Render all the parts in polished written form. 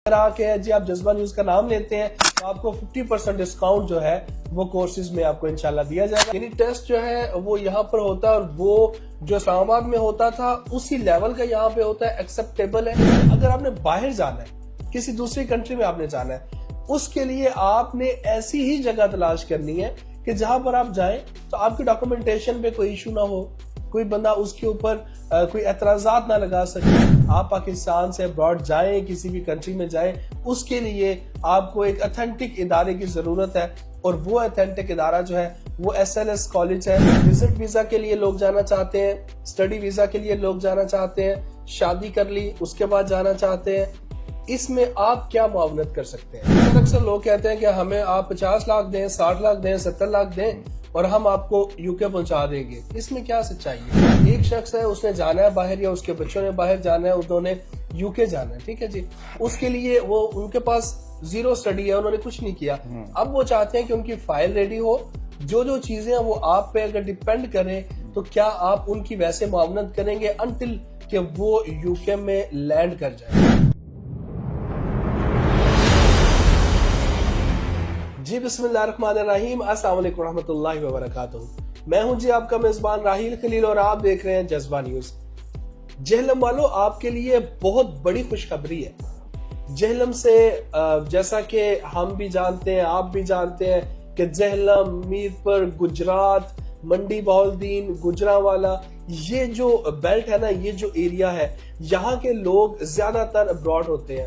آ کے جی آپ جذبہ نیوز کا نام لیتے ہیں تو آپ کو 50% ڈسکاؤنٹ جو ہے وہ کورسز میں آپ کو انشاءاللہ دیا جائے گا. یعنی ٹیسٹ جو ہے وہ یہاں پر ہوتا ہے اور وہ جو اسلام آباد میں ہوتا تھا اسی لیول کا یہاں پہ ہوتا ہے, ایکسیپٹیبل ہے. اگر آپ نے باہر جانا ہے, کسی دوسری کنٹری میں آپ نے جانا ہے, اس کے لیے آپ نے ایسی ہی جگہ تلاش کرنی ہے کہ جہاں پر آپ جائیں تو آپ کی ڈاکومنٹیشن پہ کوئی ایشو نہ ہو, کوئی بندہ اس کے اوپر کوئی اعتراضات نہ لگا سکے. آپ پاکستان سے ابراڈ جائیں, کسی بھی کنٹری میں جائیں, اس کے لیے آپ کو ایک اتھینٹک ادارے کی ضرورت ہے, اور وہ اتھینٹک ادارہ جو ہے وہ SLS کالج ہے. وزٹ ویزا کے لیے لوگ جانا چاہتے ہیں, اسٹڈی ویزا کے لیے لوگ جانا چاہتے ہیں, شادی کر لی اس کے بعد جانا چاہتے ہیں, اس میں آپ کیا معاونت کر سکتے ہیں؟ اکثر لوگ کہتے ہیں کہ ہمیں آپ 50 لاکھ دیں, 60 لاکھ دیں, 70 لاکھ دیں اور ہم آپ کو UK پہنچا دیں گے. اس میں کیا سچائی ہے؟ ایک شخص ہے, اس نے جانا ہے باہر, یا اس کے بچوں نے باہر جانا ہے, انہوں نے UK جانا ہے, ٹھیک ہے جی, اس کے لیے وہ ان کے پاس زیرو سٹڈی ہے, انہوں نے کچھ نہیں کیا. اب وہ چاہتے ہیں کہ ان کی فائل ریڈی ہو, جو چیزیں ہیں وہ آپ پہ اگر ڈیپینڈ کریں تو کیا آپ ان کی ویسے معاونت کریں گے انٹل کہ وہ UK میں لینڈ کر جائیں؟ جی بسم اللہ الرحمن الرحیم. السلام علیکم ورحمۃ اللہ وبرکاتہ. میں ہوں جی آپ کا میزبان راحیل خلیل اور آپ دیکھ رہے ہیں جذبہ نیوز. جہلم والوں, آپ کے لیے بہت بڑی خوشخبری ہے. جہلم سے جیسا کہ ہم بھی جانتے ہیں, آپ بھی جانتے ہیں کہ جہلم, میرپور, گجرات, منڈی بہاؤالدین, گجرانوالا, یہ جو بیلٹ ہے نا, یہ جو ایریا ہے, یہاں کے لوگ زیادہ تر ابراڈ ہوتے ہیں,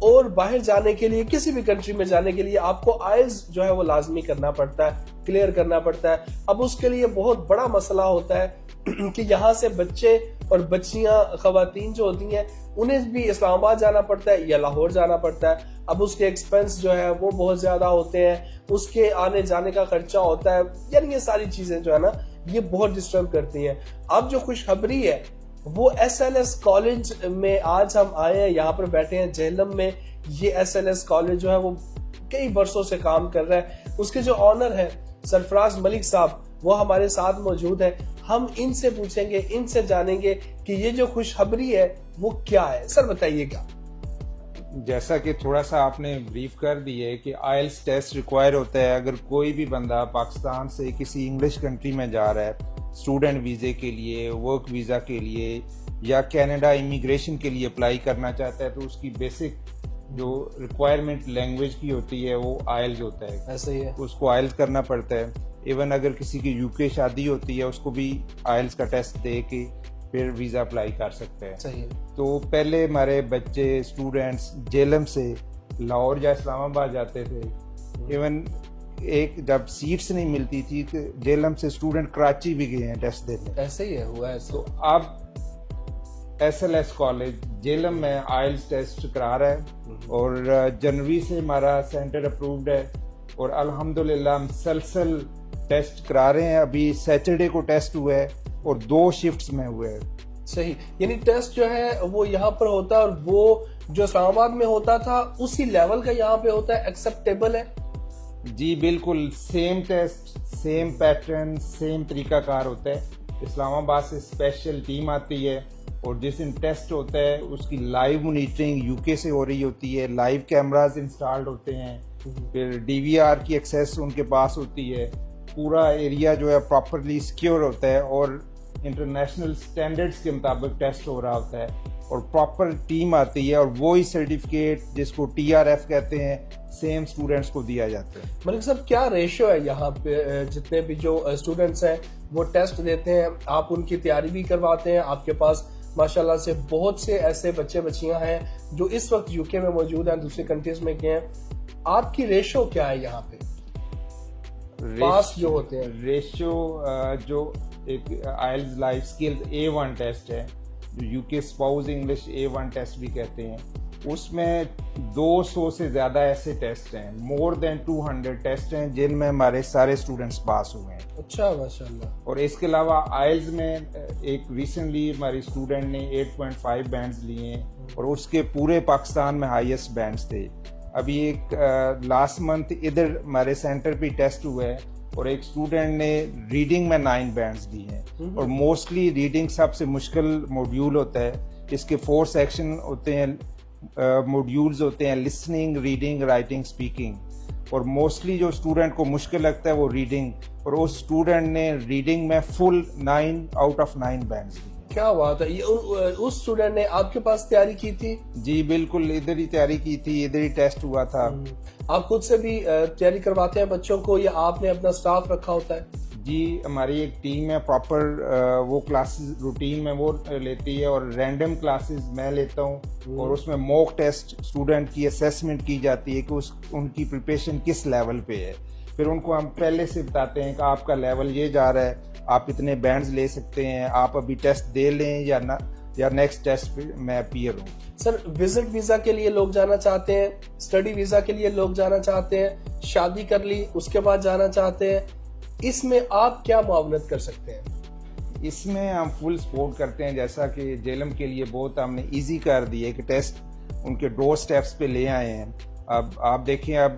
اور باہر جانے کے لیے, کسی بھی کنٹری میں جانے کے لیے آپ کو آئلز جو ہے وہ لازمی کرنا پڑتا ہے, کلیئر کرنا پڑتا ہے. اب اس کے لیے بہت بڑا مسئلہ ہوتا ہے کہ یہاں سے بچے اور بچیاں, خواتین جو ہوتی ہیں, انہیں بھی اسلام آباد جانا پڑتا ہے یا لاہور جانا پڑتا ہے. اب اس کے ایکسپنس جو ہے وہ بہت زیادہ ہوتے ہیں, اس کے آنے جانے کا خرچہ ہوتا ہے. یعنی یہ ساری چیزیں جو ہے نا یہ بہت ڈسٹرب کرتی ہیں. اب جو خوشخبری ہے وہ SLS کالج میں آج ہم آئے ہیں, یہاں پر بیٹھے ہیں جہلم میں. یہ SLS کالج جو ہے وہ کئی برسوں سے کام کر رہا ہے. اس کے جو آنر ہے سرفراز ملک صاحب, وہ ہمارے ساتھ موجود ہے. ہم ان سے پوچھیں گے, ان سے جانیں گے کہ یہ جو خوشخبری ہے وہ کیا ہے. سر بتائیے گا. جیسا کہ تھوڑا سا آپ نے بریف کر دی ہے کہ آئلس ٹیسٹ ریکوائر ہوتا ہے اگر کوئی بھی بندہ پاکستان سے کسی انگلش کنٹری میں جا رہا ہے, اسٹوڈنٹ ویزے کے لیے, ورک ویزا کے لیے, یا کینیڈا امیگریشن کے لیے اپلائی کرنا چاہتا ہے, تو اس کی بیسک جو ریکوائرمنٹ لینگویج کی ہوتی ہے وہ آئلز ہوتا ہے. ایسا ہی ہے, اس کو آئلز کرنا پڑتا ہے. ایون اگر کسی کی UK شادی ہوتی ہے اس کو بھی آئلز کا ٹیسٹ دے کے پھر ویزا اپلائی کر سکتے ہیں. صحیح ہے. تو پہلے ہمارے بچے اسٹوڈنٹس جہلم سے لاہور یا اسلام آباد جاتے تھے. ایون ایک جب سیٹس نہیں ملتی تھی تو جہلم سے اسٹوڈنٹ کراچی بھی گئے ہیں ٹیسٹ دینے. ایسے ہی ہے, ہوا ہے. تو اب SLS کالج جہلم میں آئلز ٹیسٹ کرا رہا ہے, اور جنوری سے ہمارا سینٹر اپرووڈ ہے, اور الحمدللہ ہم مسلسل ٹیسٹ کرا رہے ہیں. ابھی سیٹرڈے کو ٹیسٹ ہوا ہے اور 2 شفٹس میں ہوئے ہیں. صحیح. یعنی ٹیسٹ جو ہے وہ یہاں پر ہوتا ہے, اور وہ جو اسلام آباد میں ہوتا تھا اسی لیول کا یہاں پہ ہوتا ہے, ایکسیپٹیبل ہے. جی بالکل same test, same pattern, same طریقہ کار ہوتا ہے. اسلام آباد سے اسپیشل ٹیم آتی ہے, اور جس دن ٹیسٹ ہوتا ہے اس کی لائیو مانیٹرنگ UK سے ہو رہی ہوتی ہے, لائیو کیمراز انسٹالڈ ہوتے ہیں, پھر DVR کی ایکسیس ان کے پاس ہوتی ہے. پورا ایریا جو ہے پراپرلی سیکیور ہوتا ہے, اور انٹرنیشنل سٹینڈرڈز کے مطابق ٹیسٹ ہو رہا ہوتا ہے, اور پراپر ٹیم آتی ہے, اور وہی سرٹیفکیٹ جس کو TRF کہتے ہیں سیم اسٹوڈنٹس کو دیا جاتا ہے. ملک صاحب کیا ریشو ہے یہاں پہ, جتنے بھی جو اسٹوڈنٹس ہیں وہ ٹیسٹ دیتے ہیں, آپ ان کی تیاری بھی کرواتے ہیں, آپ کے پاس ماشاءاللہ سے بہت سے ایسے بچے بچیاں ہیں جو اس وقت UK میں موجود ہیں, دوسری کنٹریز میں گئے ہیں, آپ کی ریشو کیا ہے یہاں پہ پاس جو ہوتے ہیں؟ ریشو جو ایک oils life skills A1 test ہے, جو UK spouse English A1 test بھی کہتے ہیں, اس میں 200 سے زیادہ ایسے ٹیسٹ ہیں, مور دین 200 ٹیسٹ ہیں جن میں ہمارے سارے اسٹوڈنٹس پاس ہوئے ہیں. اچھا ماشاءاللہ. اور اس کے علاوہ آئلز میں ایک ریسنٹلی ہماری اسٹوڈنٹ نے 8.5 بینڈز لیے ہیں, اور اس کے پورے پاکستان میں ہائیسٹ بینڈز تھے. ابھی ایک لاسٹ منتھ ادھر ہمارے سینٹر پہ ٹیسٹ ہوا ہے, اور ایک اسٹوڈنٹ نے ریڈنگ میں 9 بینڈز دی ہیں, اور موسٹلی ریڈنگ سب سے مشکل موڈیول ہوتا ہے. اس کے 4 سیکشن ہوتے ہیں, ماڈیولز ہوتے ہیں لسننگ, ریڈنگ, رائٹنگ, اسپیکنگ, اور موسٹلی جو اسٹوڈنٹ کو مشکل لگتا ہے وہ ریڈنگ, اور اس اسٹوڈنٹ نے ریڈنگ میں فل 9 آؤٹ آف 9 بینڈز لی. کیا بات ہے. اس اسٹوڈنٹ نے آپ کے پاس تیاری کی تھی؟ جی بالکل, ادھر ہی تیاری کی تھی, ادھر ہی ٹیسٹ ہوا تھا. آپ خود سے بھی تیاری کرواتے ہیں بچوں کو یا آپ نے اپنا سٹاف رکھا ہوتا ہے؟ جی ہماری ایک ٹیم ہے پراپر, وہ کلاسز روٹین میں وہ لیتی ہے, اور رینڈم کلاسز میں لیتا ہوں, اور اس میں موک ٹیسٹ اسٹوڈنٹ کی اسیسمنٹ کی جاتی ہے کہ ان کی پریپریشن کس لیول پہ ہے. پھر ان کو ہم پہلے سے بتاتے ہیں کہ آپ کا لیول یہ جا رہا ہے, آپ اتنے بینڈز لے سکتے ہیں, آپ ابھی ٹیسٹ دے لیں یا نیکسٹ ٹیسٹ پہ میں اپیئر ہوں. سر وزٹ ویزا کے لیے لوگ جانا چاہتے ہیں, اسٹڈی ویزا کے لیے لوگ جانا چاہتے ہیں, شادی کر لی اس کے بعد جانا چاہتے ہیں, اس میں آپ کیا معاونت کر سکتے ہیں؟ اس میں ہم فل سپورٹ کرتے ہیں, جیسا کہ جیلم کے لیے بہت ہم نے ایزی کر دی ہے کہ ٹیسٹ ان کے ڈور سٹیپس پہ لے آئے ہیں. اب آپ دیکھیں, اب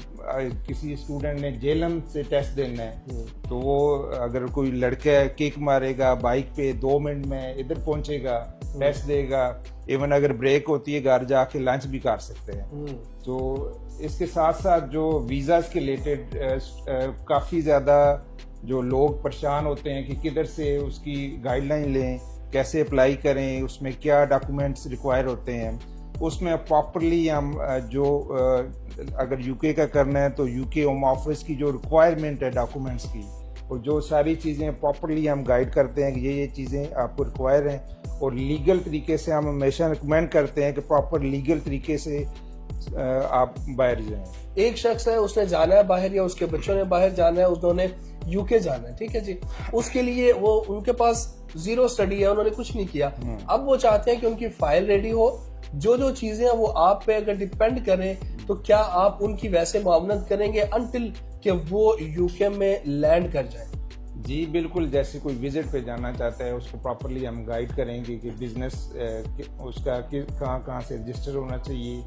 کسی اسٹوڈنٹ نے جیلم سے ٹیسٹ دینا ہے تو وہ اگر کوئی لڑکا کک مارے گا بائک پہ 2 منٹ میں ادھر پہنچے گا, ٹیسٹ دے گا, ایون اگر بریک ہوتی ہے گھر جا کے لنچ بھی کر سکتے ہیں. تو اس کے ساتھ ساتھ جو ویزاز کے ریلیٹڈ کافی زیادہ جو لوگ پریشان ہوتے ہیں کہ کدھر سے اس کی گائیڈ لائن لیں, کیسے اپلائی کریں, اس میں کیا ڈاکومنٹس ریکوائر ہوتے ہیں, اس میں پراپرلی ہم جو اگر یو کے کا کرنا ہے تو یو کے ہوم آفس کی جو ریکوائرمنٹ ہے ڈاکومنٹس کی, اور جو ساری چیزیں پراپرلی ہم گائیڈ کرتے ہیں کہ یہ چیزیں آپ کو ریکوائر ہیں, اور لیگل طریقے سے ہم ہمیشہ ریکمینڈ کرتے ہیں کہ پراپر لیگل طریقے سے آپ باہر جائیں. ایک شخص ہے, اس نے جانا ہے باہر یا اس کے بچوں نے باہر جانا ہے, انہوں نے یو کے جانا ہے, ٹھیک ہے جی, اس کے لیے وہ ان کے پاس زیرو اسٹڈی ہے, انہوں نے کچھ نہیں کیا, اب وہ چاہتے ہیں کہ ان کی فائل ریڈی ہو, جو چیزیں ہیں وہ آپ پہ اگر ڈیپینڈ کریں تو کیا آپ ان کی ویسے معاونت کریں گے انٹل کہ وہ یو کے میں لینڈ کر جائیں؟ جی بالکل, جیسے کوئی وزٹ پہ جانا چاہتا ہے اس کو پراپرلی ہم گائیڈ کریں گے کہ بزنس اس کا کہاں سے رجسٹر ہونا چاہیے,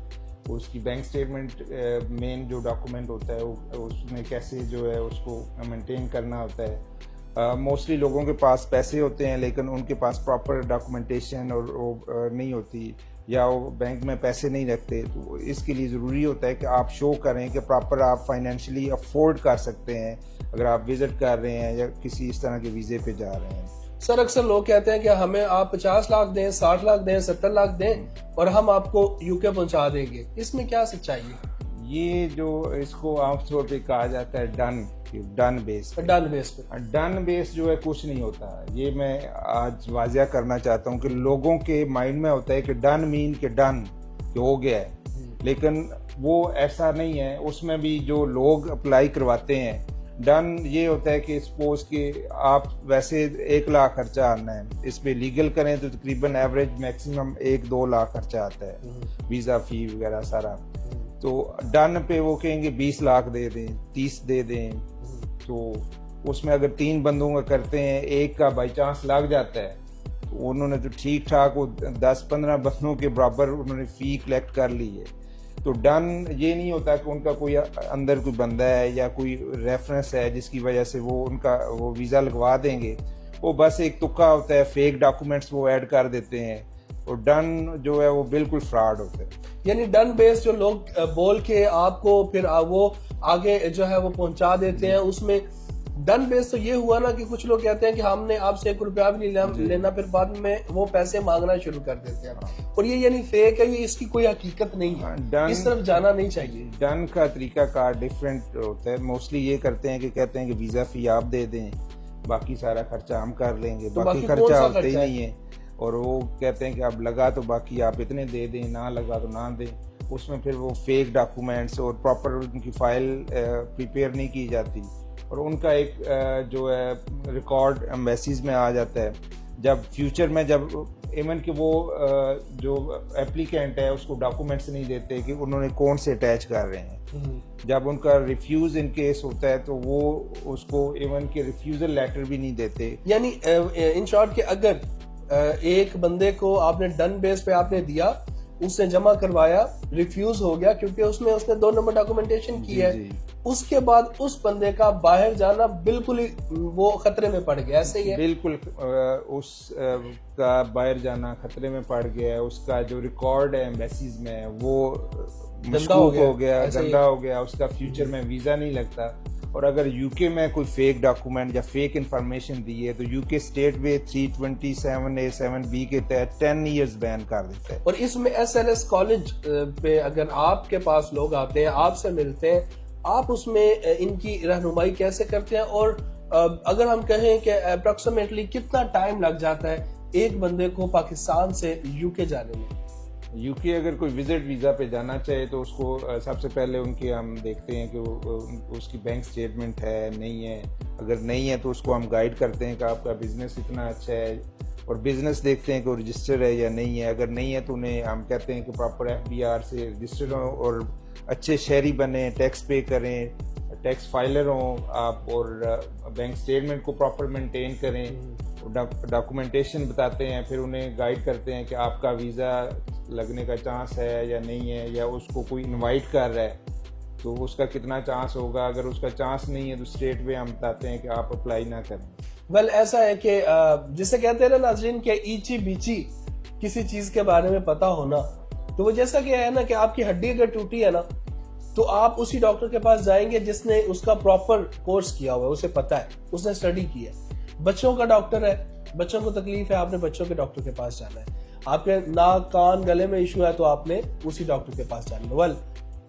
اس کی بینک اسٹیٹمنٹ مین جو ڈاکومنٹ ہوتا ہے اس میں کیسے جو ہے اس کو مینٹین کرنا ہوتا ہے. موسٹلی لوگوں کے پاس پیسے ہوتے ہیں لیکن ان کے پاس پراپر ڈاکومنٹیشن اور نہیں ہوتی, یا وہ بینک میں پیسے نہیں رکھتے, تو اس کے لیے ضروری ہوتا ہے کہ آپ شو کریں کہ پراپر آپ فائنینشلی افورڈ کر سکتے ہیں اگر آپ وزٹ کر رہے ہیں یا کسی اس طرح کے ویزے پہ جا رہے ہیں. سر اکثر لوگ کہتے ہیں کہ ہمیں آپ 50 لاکھ دیں, 60 لاکھ دیں, 70 لاکھ دیں اور ہم آپ کو یو کے پہنچا دیں گے, اس میں کیا سچائی ہے؟ یہ جو اس کو عام طور پہ کہا جاتا ہے ڈن بیس پہ, ڈن بیس جو ہے کچھ نہیں ہوتا. یہ میں آج واضح کرنا چاہتا ہوں کہ لوگوں کے مائنڈ میں ہوتا ہے کہ ڈن مین کہ ڈن کہ ہو گیا ہے, لیکن وہ ایسا نہیں ہے. اس میں بھی جو لوگ اپلائی کرواتے ہیں, ڈن یہ ہوتا ہے کہ سپوز کہ آپ ویسے 1 لاکھ خرچہ آنا ہے, اس پہ لیگل کریں تو تقریباً ایوریج میکسیمم 1-2 لاکھ خرچہ آتا ہے, ویزا فی وغیرہ سارا. تو ڈن پہ وہ کہیں گے 20 لاکھ دے دیں, 30 دے دیں. تو اس میں اگر 3 بندوں کا کرتے ہیں, ایک کا بائی چانس لگ جاتا ہے, تو انہوں نے تو ٹھیک ٹھاک وہ 10-15 بندوں کے برابر انہوں نے فی کلیکٹ کر لی ہے. تو ڈن یہ نہیں ہوتا کہ ان کا کوئی اندر کوئی بندہ ہے یا کوئی ریفرنس ہے جس کی وجہ سے وہ ان کا وہ ویزا لگوا دیں گے. وہ بس ایک تکا ہوتا ہے, فیک ڈاکومنٹس وہ ایڈ کر دیتے ہیں, اور ڈن جو ہے وہ بالکل فراڈ ہوتا ہے. یعنی ڈن بیس جو لوگ بول کے آپ کو پھر وہ آگے جو ہے وہ پہنچا دیتے ہیں, اس میں ڈن بیس تو یہ ہوا نا کہ کچھ لوگ کہتے ہیں کہ ہم نے آپ سے 1 روپیہ بھی نہیں لینا, پھر بعد میں وہ پیسے مانگنا شروع کر دیتے ہیں, اور یہ یعنی فیک ہے, یہ اس کی کوئی حقیقت نہیں ہے, اس طرف جانا نہیں چاہیے. ڈن کا طریقہ کار ڈفرینٹ ہوتا ہے. موسٹلی یہ کرتے ہیں کہ کہتے ہیں کہ ویزا فی آپ دے دیں, باقی سارا خرچہ ہم کر لیں گے, باقی خرچہ ہوتا ہی نہیں ہے. اور وہ کہتے ہیں کہ اب لگا تو باقی آپ اتنے دے دیں, نہ لگا تو نہ دیں. اس میں پھر وہ فیک ڈاکومنٹس اور پراپر ان کی فائل پریپیئر نہیں کی جاتی, اور ان کا ایک جو ہے ریکارڈ ایمبیسیز میں آ جاتا ہے. جب فیوچر میں جب ایون کہ وہ جو اپلیکینٹ ہے اس کو ڈاکومنٹس نہیں دیتے کہ انہوں نے کون سے اٹیچ کر رہے ہیں, جب ان کا ریفیوز ان کیس ہوتا ہے تو وہ اس کو ایون کہ ریفیوزل لیٹر بھی نہیں دیتے. یعنی ان شارٹ کہ اگر ایک بندے کو آپ نے ڈن بیس پہ آپ نے دیا, اس نے جمع کروایا, ریفیوز ہو گیا کیونکہ اس میں 2 نمبر ڈاکومنٹیشن کی ہے, اس کے بعد اس بندے کا باہر جانا بالکل ہی وہ خطرے میں پڑ گیا, ایسے ہی ہے؟ بالکل اس کا باہر جانا خطرے میں پڑ گیا, اس کا جو ریکارڈ ہے ایمبیسیز میں وہ مشکوک ہو گیا, گندا ہو گیا, اس کا فیوچر میں ویزا نہیں لگتا. اور اگر یو کے میں کوئی فیک ڈاکومنٹ یا فیک انفارمیشن دی ہے تو یو کے اسٹیٹ وے 327A7B کے تحت 10 ایئرز بین کر دیتا ہے. اور اس میں SLS کالج پہ اگر آپ کے پاس لوگ آتے ہیں, آپ سے ملتے ہیں, آپ اس میں ان کی رہنمائی کیسے کرتے ہیں, اور اگر ہم کہیں کہ اپروکسیمیٹلی کتنا ٹائم لگ جاتا ہے ایک بندے کو پاکستان سے یو کے جانے میں؟ یو کے اگر کوئی وزٹ ویزا پہ جانا چاہے تو اس کو سب سے پہلے ان کے ہم دیکھتے ہیں کہ اس کی بینک سٹیٹمنٹ ہے نہیں ہے, اگر نہیں ہے تو اس کو ہم گائیڈ کرتے ہیں کہ آپ کا بزنس اتنا اچھا ہے, اور بزنس دیکھتے ہیں کہ وہ رجسٹر ہے یا نہیں ہے, اگر نہیں ہے تو انہیں ہم کہتے ہیں کہ پراپر FBR سے رجسٹر ہوں اور اچھے شہری بنیں, ٹیکس پے کریں, ٹیکس فائلر ہوں آپ, اور بینک سٹیٹمنٹ کو پراپر مینٹین کریں, ڈاکومنٹیشن بتاتے ہیں, پھر انہیں گائیڈ کرتے ہیں کہ آپ کا ویزا لگنے کا چانس ہے یا نہیں ہے, یا اس کو کوئی انوائٹ کر رہا ہے تو اس کا کتنا چانس ہوگا, اگر اس کا چانس نہیں ہے تو اسٹیٹ وے ہم بتاتے ہیں کہ آپ اپلائی نہ کریں. ویل ایسا ہے کہ جسے کہتے ہیں نا ناظرین کہ ایچی بیچی کسی چیز کے بارے میں پتا ہونا, تو وہ جیسا کہ ہے نا کہ آپ کی ہڈی اگر ٹوٹی ہے نا تو آپ اسی ڈاکٹر کے پاس جائیں گے جس نے اس کا پراپر کورس کیا ہوا ہے, اسے پتا ہے, اس نے اسٹڈی کی ہے. بچوں کا ڈاکٹر ہے, بچوں کو تکلیف ہے, آپ نے بچوں کے ڈاکٹر کے پاس جانا ہے. آپ کے ناک کان گلے میں ایشو ہے تو آپ نے اسی ڈاکٹر کے پاس جانا ہے. ویل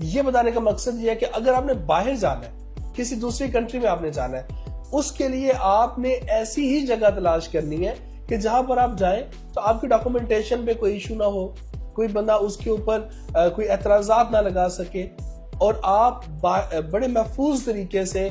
یہ بتانے کا مقصد یہ ہے کہ اگر آپ نے باہر جانا ہے, کسی دوسری کنٹری میں آپ نے جانا ہے, اس کے لیے آپ نے ایسی ہی جگہ تلاش کرنی ہے کہ جہاں پر آپ جائیں تو آپ کی ڈاکومنٹیشن پہ کوئی ایشو نہ ہو, کوئی بندہ اس کے اوپر کوئی اعتراضات نہ لگا سکے, اور آپ بڑے محفوظ طریقے سے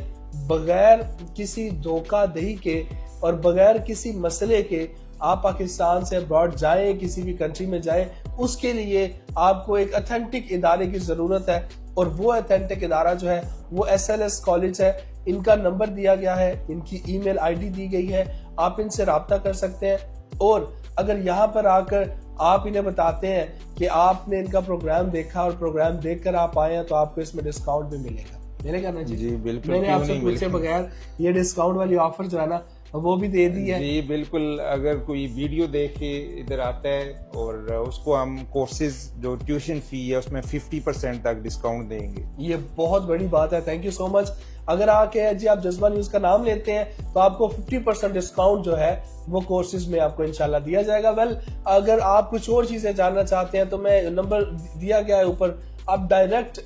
بغیر کسی دھوکہ دہی کے اور بغیر کسی مسئلے کے آپ پاکستان سے ابراڈ جائیں, کسی بھی کنٹری میں جائیں. اس کے لیے آپ کو ایک اتھینٹک ادارے کی ضرورت ہے, اور وہ اتھینٹک ادارہ جو ہے وہ SLS کالج ہے. ان کا نمبر دیا گیا ہے, ان کی ای میل ID دی گئی ہے, آپ ان سے رابطہ کر سکتے ہیں. اور اگر یہاں پر آ کر آپ انہیں بتاتے ہیں کہ آپ نے ان کا پروگرام دیکھا اور پروگرام دیکھ کر آپ آئے ہیں تو آپ کو اس میں ڈسکاؤنٹ بھی ملے گا. میرے کہنا جی بالکل, میں نے آپ سے پوچھے بغیر یہ ڈسکاؤنٹ والی آفر جو ہے نا وہ بھی دے دی ہے. جی بالکل, اگر کوئی ویڈیو دیکھ کے ادھر آتا ہے اور اس کو ہم کورسز جو ٹیوشن فی ہے اس میں 50% تک ڈسکاؤنٹ دیں گے. یہ بہت بڑی بات ہے, تھینک یو سو مچ. اگر آ کے جی آپ جذبہ نیوز کا نام لیتے ہیں تو آپ کو 50% ڈسکاؤنٹ جو ہے وہ کورسز میں آپ کو انشاءاللہ دیا جائے گا. ویل اگر آپ کچھ اور چیزیں جاننا چاہتے ہیں تو میں نمبر دیا گیا ہے اوپر, آپ ڈائریکٹ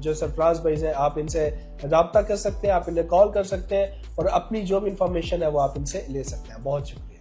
جو سرفراز بھائی ہیں آپ ان سے رابطہ کر سکتے ہیں, آپ انہیں کال کر سکتے ہیں اور اپنی جو بھی انفارمیشن ہے وہ آپ ان سے لے سکتے ہیں. بہت شکریہ.